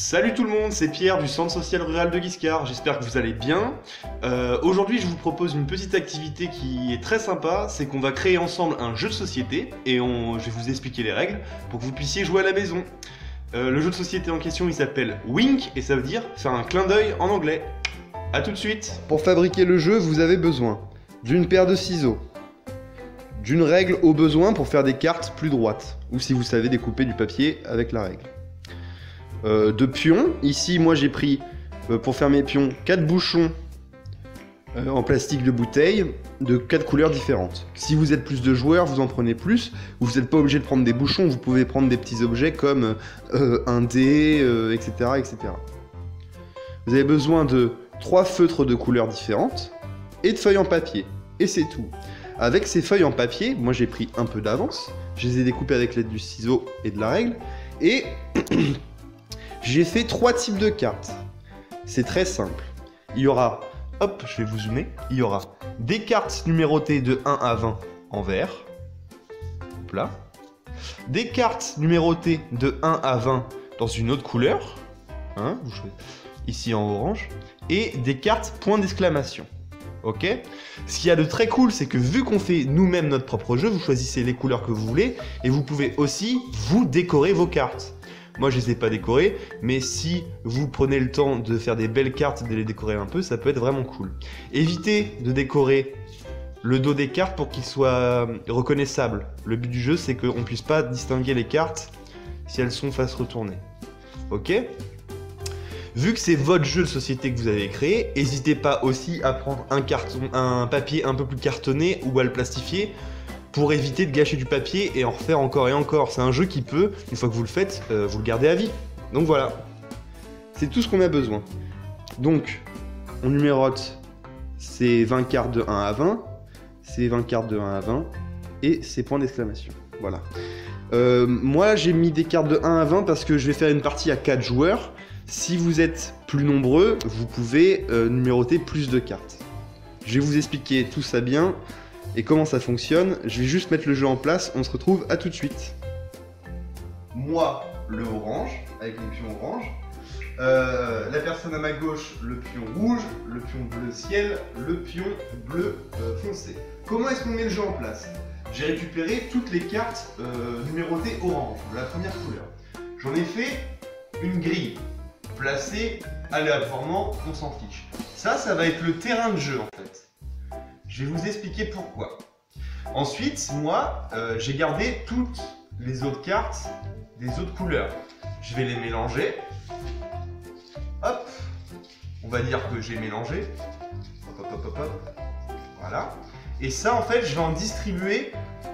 Salut tout le monde, c'est Pierre du Centre Social Rural de Guiscard, j'espère que vous allez bien. Aujourd'hui je vous propose une petite activité qui est très sympa, c'est qu'on va créer ensemble un jeu de société et je vais vous expliquer les règles pour que vous puissiez jouer à la maison. Le jeu de société en question il s'appelle Wink et ça veut dire faire un clin d'œil en anglais. A tout de suite. Pour fabriquer le jeu, vous avez besoin d'une paire de ciseaux, d'une règle au besoin pour faire des cartes plus droites, ou si vous savez découper du papier avec la règle. De pions, ici moi j'ai pris pour faire mes pions 4 bouchons en plastique de bouteille de 4 couleurs différentes. Si vous êtes plus de joueurs, vous en prenez plus, vous n'êtes pas obligé de prendre des bouchons, vous pouvez prendre des petits objets comme un dé, etc., etc. Vous avez besoin de 3 feutres de couleurs différentes et de feuilles en papier, et c'est tout. Avec ces feuilles en papier, moi j'ai pris un peu d'avance, je les ai découpées avec l'aide du ciseau et de la règle, et j'ai fait 3 types de cartes. C'est très simple. Il y aura, hop, je vais vous zoomer, il y aura des cartes numérotées de 1 à 20 en vert, hop là, des cartes numérotées de 1 à 20 dans une autre couleur, hein, ici en orange, et des cartes point d'exclamation. Ok. Ce qu'il y a de très cool, c'est que vu qu'on fait nous-mêmes notre propre jeu, vous choisissez les couleurs que vous voulez et vous pouvez aussi vous décorer vos cartes. Moi, je les ai pas décorées, mais si vous prenez le temps de faire des belles cartes et de les décorer un peu, ça peut être vraiment cool. Évitez de décorer le dos des cartes pour qu'il soit reconnaissable. Le but du jeu, c'est qu'on ne puisse pas distinguer les cartes si elles sont face retournée. Ok ? Vu que c'est votre jeu de société que vous avez créé, n'hésitez pas aussi à prendre un papier un peu plus cartonné ou à le plastifier pour éviter de gâcher du papier et en refaire encore et encore. C'est un jeu qui peut, une fois que vous le faites, vous le gardez à vie. Donc voilà, c'est tout ce qu'on a besoin. Donc, on numérote ces 20 cartes de 1 à 20, ces 20 cartes de 1 à 20 et ces points d'exclamation. Voilà. Moi, j'ai mis des cartes de 1 à 20 parce que je vais faire une partie à 4 joueurs. Si vous êtes plus nombreux, vous pouvez numéroter plus de cartes. Je vais vous expliquer tout ça bien et comment ça fonctionne. Je vais juste mettre le jeu en place, on se retrouve à tout de suite. Moi, le orange, avec le pion orange. La personne à ma gauche, le pion rouge, le pion bleu ciel, le pion bleu foncé. Comment est-ce qu'on met le jeu en place? J'ai récupéré toutes les cartes numérotées orange, de la première couleur. J'en ai fait une grille. Placé aléatoirement, on s'en fiche. Ça va être le terrain de jeu en fait. Je vais vous expliquer pourquoi. Ensuite, moi, j'ai gardé toutes les autres cartes des autres couleurs. Je vais les mélanger. Hop, on va dire que j'ai mélangé. Hop, hop, hop, hop, hop. Voilà. Et ça, en fait, je vais en distribuer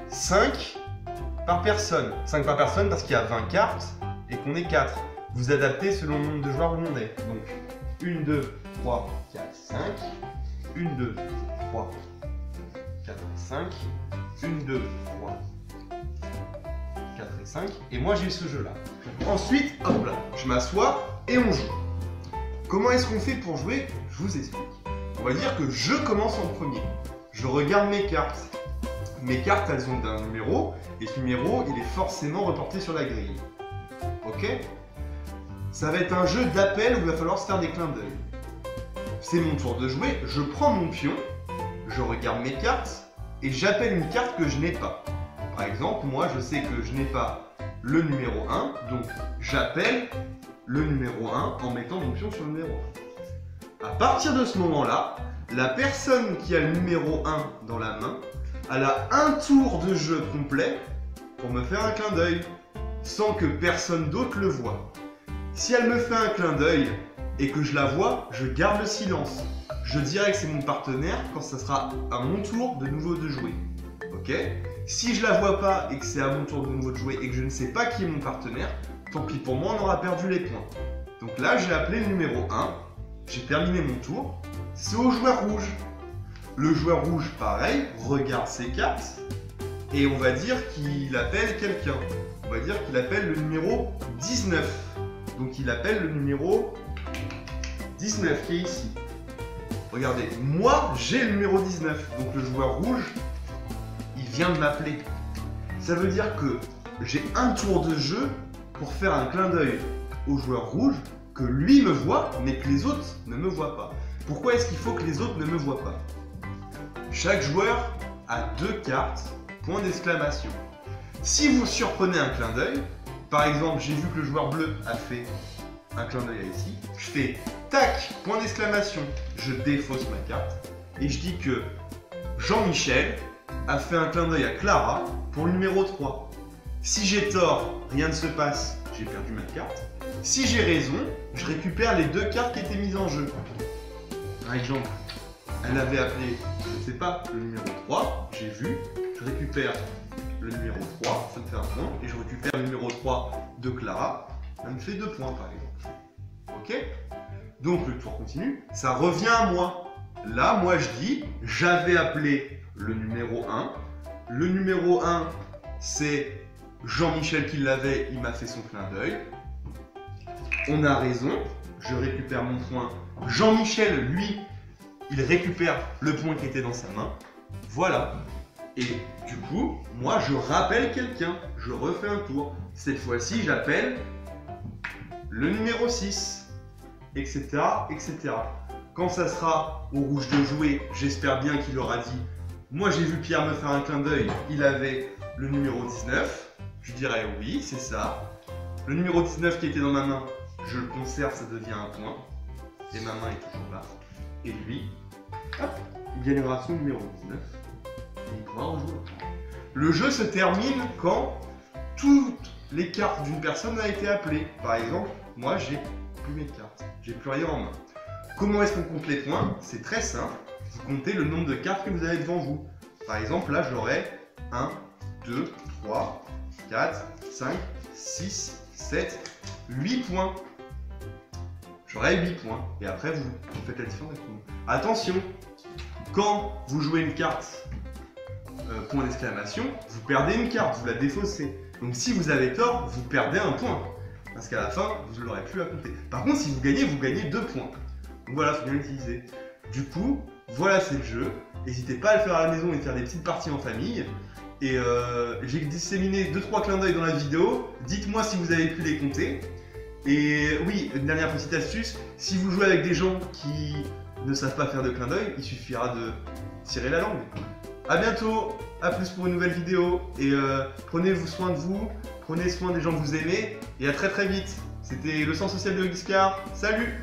5 par personne. 5 par personne parce qu'il y a 20 cartes et qu'on est 4. Vous adaptez selon le nombre de joueurs où on est. Donc, 1, 2, 3, 4, 5. 1, 2, 3, 4 et 5. 1, 2, 3, 4 et 5. Et moi, j'ai ce jeu-là. Ensuite, hop là, je m'assois et on joue. Comment est-ce qu'on fait pour jouer? Je vous explique. On va dire que je commence en premier. Je regarde mes cartes. Mes cartes, elles ont un numéro. Et ce numéro, il est forcément reporté sur la grille. Ok? Ça va être un jeu d'appel où il va falloir se faire des clins d'œil. C'est mon tour de jouer, je prends mon pion, je regarde mes cartes et j'appelle une carte que je n'ai pas. Par exemple, moi je sais que je n'ai pas le numéro 1, donc j'appelle le numéro 1 en mettant mon pion sur le numéro 1. À partir de ce moment-là, la personne qui a le numéro 1 dans la main, elle a un tour de jeu complet pour me faire un clin d'œil, sans que personne d'autre le voie. Si elle me fait un clin d'œil et que je la vois, je garde le silence. Je dirai que c'est mon partenaire quand ça sera à mon tour de nouveau de jouer. Ok? Si je la vois pas et que c'est à mon tour de nouveau de jouer et que je ne sais pas qui est mon partenaire, tant pis pour moi, on aura perdu les points. Donc là, j'ai appelé le numéro 1, j'ai terminé mon tour, c'est au joueur rouge. Le joueur rouge, pareil, regarde ses cartes et on va dire qu'il appelle quelqu'un. On va dire qu'il appelle le numéro 19. Donc il appelle le numéro 19 qui est ici. Regardez, moi j'ai le numéro 19. Donc le joueur rouge, il vient de m'appeler. Ça veut dire que j'ai un tour de jeu pour faire un clin d'œil au joueur rouge que lui me voit, mais que les autres ne me voient pas. Pourquoi est-ce qu'il faut que les autres ne me voient pas? Chaque joueur a 2 cartes, point d'exclamation. Si vous surprenez un clin d'œil, par exemple, j'ai vu que le joueur bleu a fait un clin d'œil ici, je fais tac, point d'exclamation, je défausse ma carte, et je dis que Jean-Michel a fait un clin d'œil à Clara pour le numéro 3. Si j'ai tort, rien ne se passe, j'ai perdu ma carte. Si j'ai raison, je récupère les 2 cartes qui étaient mises en jeu. Par exemple, elle avait appelé, je ne sais pas, le numéro 3, j'ai vu, je récupère le numéro 3, ça me fait un point, et je récupère le numéro 3 de Clara, ça me fait 2 points par exemple. Ok? Donc le tour continue, ça revient à moi. Là, moi je dis, j'avais appelé le numéro 1. Le numéro 1, c'est Jean-Michel qui l'avait, il m'a fait son clin d'œil. On a raison, je récupère mon point. Jean-Michel, lui, il récupère le point qui était dans sa main. Voilà. Et du coup, moi je rappelle quelqu'un, je refais un tour. Cette fois-ci, j'appelle le numéro 6, etc., etc. Quand ça sera au rouge de jouer, j'espère bien qu'il aura dit « Moi j'ai vu Pierre me faire un clin d'œil, il avait le numéro 19. » Je dirais « Oui, c'est ça. » Le numéro 19 qui était dans ma main, je le conserve, ça devient un point. Et ma main est toujours là. Et lui, hop, il gagnera son numéro 19. Et il pourra rejouer. Le jeu se termine quand toutes les cartes d'une personne ont été appelées. Par exemple, moi j'ai plus mes cartes, j'ai plus rien en main. Comment est-ce qu'on compte les points? C'est très simple. Vous comptez le nombre de cartes que vous avez devant vous. Par exemple, là j'aurai 1, 2, 3, 4, 5, 6, 7, 8 points. J'aurai 8 points. Et après, vous faites la différence avec tout le monde. Attention, quand vous jouez une carte point d'exclamation, vous perdez une carte, vous la défaussez. Donc si vous avez tort, vous perdez un point. Parce qu'à la fin, vous ne l'aurez plus à compter. Par contre, si vous gagnez 2 points. Donc voilà, il faut bien l'utiliser. Du coup, voilà, c'est le jeu. N'hésitez pas à le faire à la maison et faire des petites parties en famille. Et j'ai disséminé 2-3 clins d'œil dans la vidéo. Dites-moi si vous avez pu les compter. Et oui, une dernière petite astuce. Si vous jouez avec des gens qui ne savent pas faire de clin d'œil, il suffira de tirer la langue. A bientôt, à plus pour une nouvelle vidéo. Et prenez soin de vous, prenez soin des gens que vous aimez. Et à très très vite. C'était le Centre Social de Guiscard. Salut!